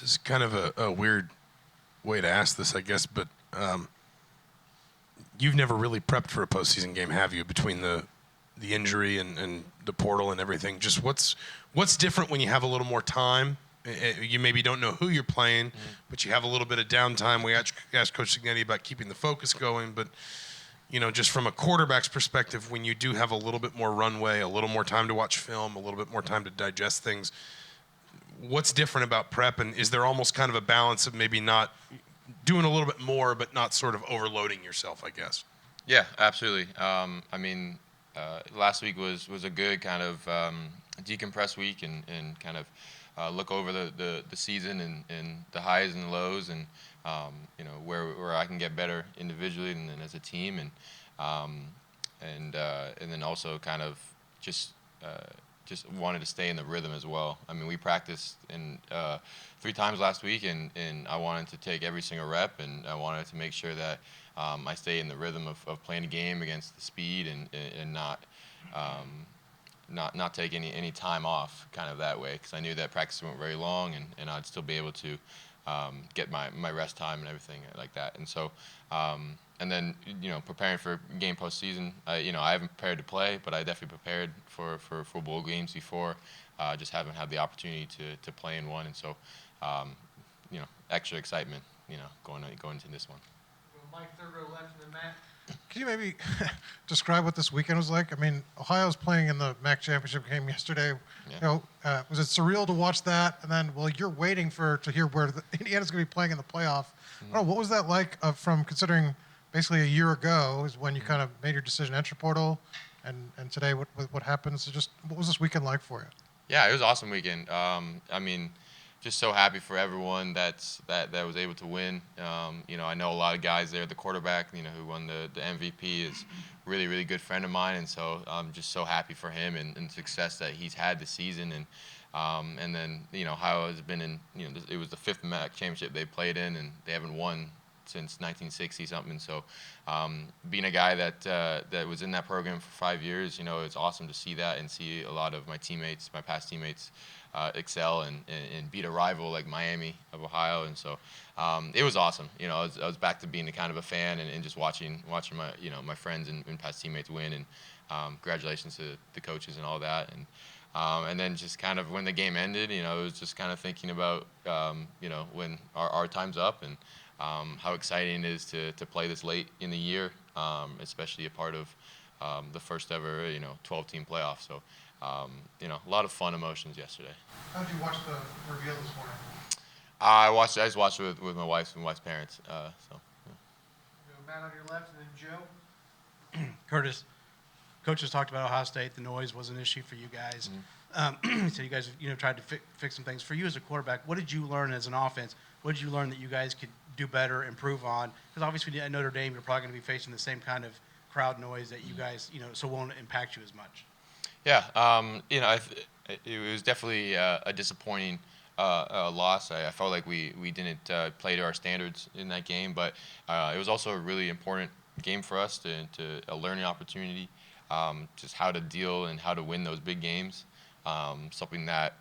This is kind of a weird way to ask this, I guess, but you've never really prepped for a postseason game, have you? Between the injury and the portal and everything, just what's different when you have a little more time? You maybe don't know who you're playing, but you have a little bit of downtime. We asked Coach Signetti about keeping the focus going, but just from a quarterback's perspective, when you do have a little bit more runway, a little more time to watch film, a little bit more time to digest things, what's different about prep, and is there almost kind of a balance of maybe not doing a little bit more but not sort of overloading yourself, I guess? Yeah, absolutely. Last week was a good kind of decompress week and kind of look over the season and the highs and the lows and where I can get better individually and then as a team and then also kind of just wanted to stay in the rhythm as well. I mean, we practiced 3 times last week and I wanted to take every single rep and I wanted to make sure that I stay in the rhythm of playing a game against the speed and not take any time off kind of that way, because I knew that practice went very long and I'd still be able to get my rest time and everything like that. And so and then preparing for game postseason, I haven't prepared to play, but I definitely prepared for bowl games before. Just haven't had the opportunity to play in one, and so extra excitement going into this one. Mike, third row left, and then Matt. Can you maybe describe what this weekend was like? I mean, Ohio's playing in the MAC championship game yesterday. Yeah. Was it surreal to watch that? And then, you're waiting to hear where Indiana's going to be playing in the playoff. I don't know, what was that like from considering basically a year ago is when you kind of made your decision enter portal, and today what happens? So just what was this weekend like for you? Yeah, it was an awesome weekend. Just so happy for everyone that was able to win. I know a lot of guys there. The quarterback, who won the MVP, is really, really good friend of mine, and so I'm just so happy for him and success that he's had this season. And then Ohio has been in. It was the 5th MAC championship they played in, and they haven't won since 1960 something. So being a guy that was in that program for 5 years, it's awesome to see that and see a lot of my past teammates excel and beat a rival like Miami of Ohio. And so it was awesome. I was back to being a kind of a fan and just watching my my friends and past teammates win, and congratulations to the coaches and all that. And then just kind of when the game ended, it was just kind of thinking about when our time's up and how exciting it is to play this late in the year, especially a part of the first ever 12-team playoff. So a lot of fun emotions yesterday. How did you watch the reveal this morning? I just watched it with my wife's parents. Matt on your left, and then Joe. Curtis, coaches talked about Ohio State. The noise was an issue for you guys. So you guys tried to fix some things. For you as a quarterback, what did you learn as an offense? What did you learn that you guys could do better, improve on? Because obviously at Notre Dame, you're probably going to be facing the same kind of crowd noise that you guys, so won't impact you as much. Yeah, it was definitely a disappointing loss. I felt like we didn't play to our standards in that game, but it was also a really important game for us to a learning opportunity, just how to deal and how to win those big games. Something that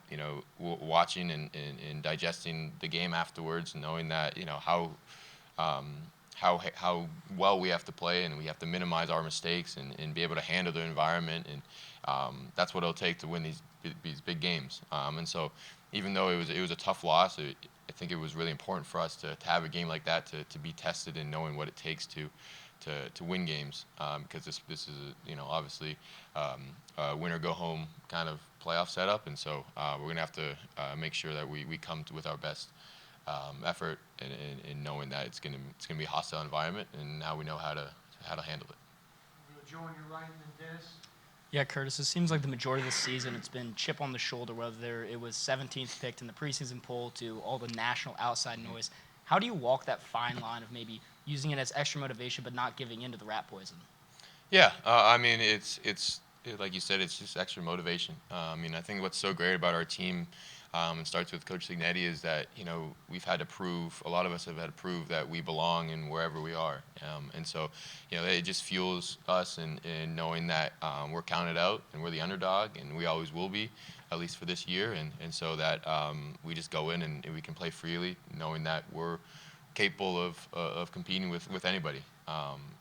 watching and digesting the game afterwards, knowing that how well we have to play and we have to minimize our mistakes and be able to handle the environment, and that's what it'll take to win these big games. And so even though it was a tough loss, I think it was really important for us to have a game like that to be tested in knowing what it takes to win games, because this is obviously a win or go home kind of playoff setup, and so we're gonna have to make sure that we come with our best effort and knowing that it's gonna be a hostile environment, and now we know how to handle it. Joe on your right, and then Dennis. Yeah, Curtis, it seems like the majority of the season it's been chip on the shoulder, whether it was 17th picked in the preseason poll to all the national outside noise. How do you walk that fine line of maybe using it as extra motivation but not giving in to the rat poison? Yeah, it's like you said, it's just extra motivation. I think what's so great about our team and starts with Coach Signetti, is that we've had to prove, a lot of us have had to prove that we belong in wherever we are, and so it just fuels us in knowing that we're counted out and we're the underdog and we always will be, at least for this year, and so that we just go in and we can play freely, knowing that we're capable of competing with anybody,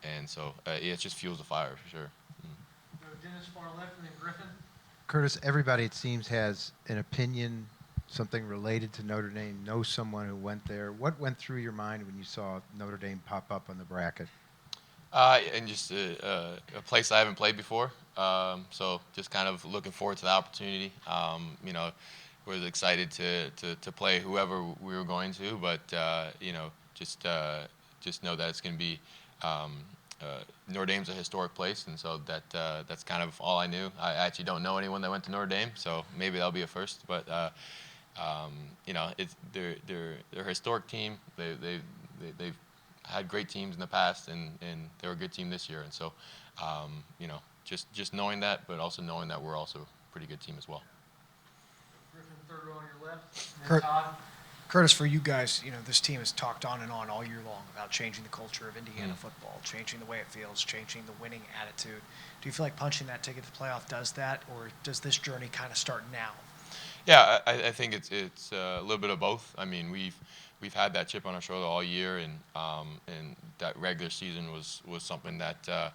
and so it just fuels the fire for sure. Go Dennis far left and then Griffin. Kurtis, everybody it seems has an opinion, something related to Notre Dame, knows someone who went there. What went through your mind when you saw Notre Dame pop up on the bracket? And just a place I haven't played before, so just kind of looking forward to the opportunity. Was excited to play whoever we were going to, but just know that it's going to be Notre Dame's a historic place, and so that's kind of all I knew. I actually don't know anyone that went to Notre Dame, so maybe that'll be a first. But they're a historic team. They've had great teams in the past, and they're a good team this year. And so just knowing that, but also knowing that we're also a pretty good team as well. Griffin, third row on your left. And then Kurt. Todd. Kurtis, for you guys, this team has talked on and on all year long about changing the culture of Indiana football, changing the way it feels, changing the winning attitude. Do you feel like punching that ticket to the playoff does that, or does this journey kind of start now? Yeah, I think it's a little bit of both. I mean, we've had that chip on our shoulder all year, and that regular season was something that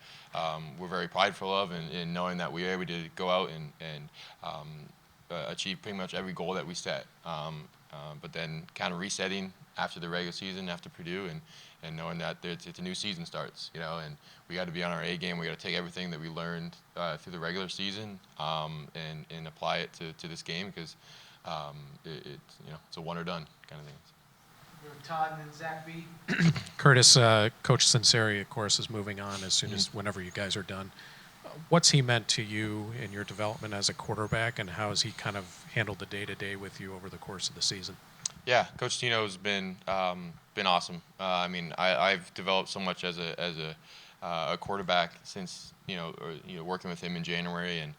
we're very prideful of, and knowing that we were able to go out and achieve pretty much every goal that we set. But then kind of resetting after the regular season, after Purdue, and knowing that it's a new season starts, and we got to be on our A game. We got to take everything that we learned through the regular season and apply it to this game, because it's a one or done kind of thing. Go Todd and then Zach B. Kurtis, Coach Sinceri, of course, is moving on as soon as whenever you guys are done. What's he meant to you in your development as a quarterback, and how has he kind of handled the day-to-day with you over the course of the season? Yeah, Coach Tino's been awesome. I mean, I've developed so much as a quarterback since working with him in January, and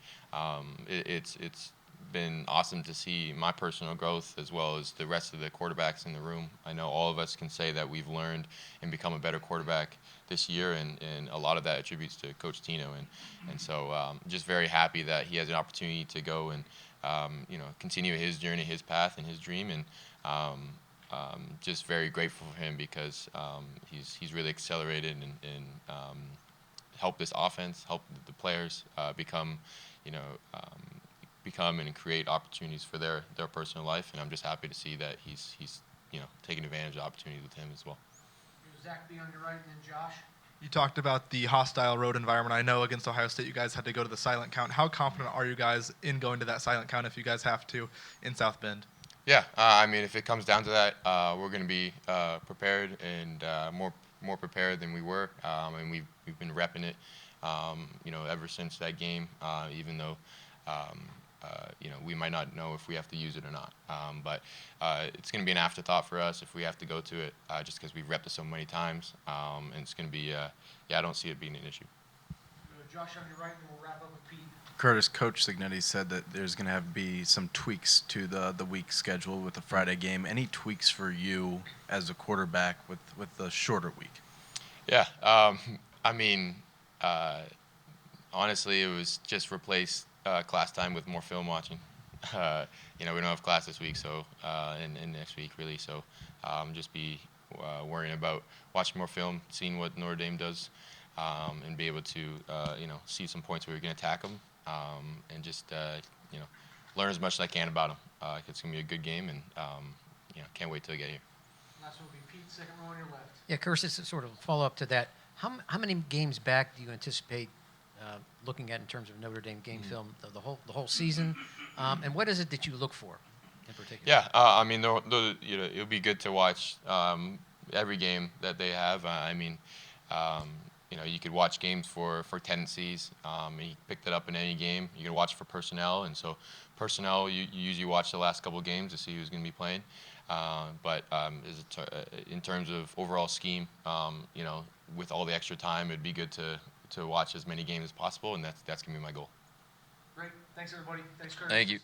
it's been awesome to see my personal growth as well as the rest of the quarterbacks in the room. I know all of us can say that we've learned and become a better quarterback this year, and a lot of that attributes to Coach Tino, and so just very happy that he has an opportunity to go and continue his journey, his path, and his dream, and just very grateful for him, because he's really accelerated and helped this offense, helped the players become and create opportunities for their personal life, and I'm just happy to see that he's taking advantage of opportunities with him as well. Zach B on your right and then Josh. You talked about the hostile road environment. I know against Ohio State you guys had to go to the silent count. How confident are you guys in going to that silent count if you guys have to in South Bend? Yeah, I mean, if it comes down to that, we're going to be prepared and more prepared than we were, and we've been repping it, ever since that game, even though we might not know if we have to use it or not. But it's going to be an afterthought for us if we have to go to it, just because we've repped it so many times. And it's going to be, I don't see it being an issue. Josh on your right, and then we'll wrap up with Pete. Kurtis, Coach Signetti said that there's going to be some tweaks to the week schedule with the Friday game. Any tweaks for you as a quarterback with the shorter week? Yeah, I mean, honestly, it was just replace class time with more film watching. We don't have class this week, so and next week really. So just be worrying about watching more film, seeing what Notre Dame does, and be able to see some points where we can attack them, and just learn as much as I can about them. It's gonna be a good game, and can't wait till I get here. Last one will be Pete, second row on your left. Yeah, Kurtis, this is sort of a follow-up to that. How many games back do you anticipate looking at in terms of Notre Dame game film the whole season, and what is it that you look for in particular? Yeah, I mean, it'll be good to watch every game that they have. You could watch games for tendencies. You pick that up in any game. You can watch for personnel, and so personnel you usually watch the last couple of games to see who's going to be playing. But in terms of overall scheme, with all the extra time, it'd be good to watch as many games as possible, and that's going to be my goal. Great. Thanks, everybody. Thanks, Curtis. Thank you.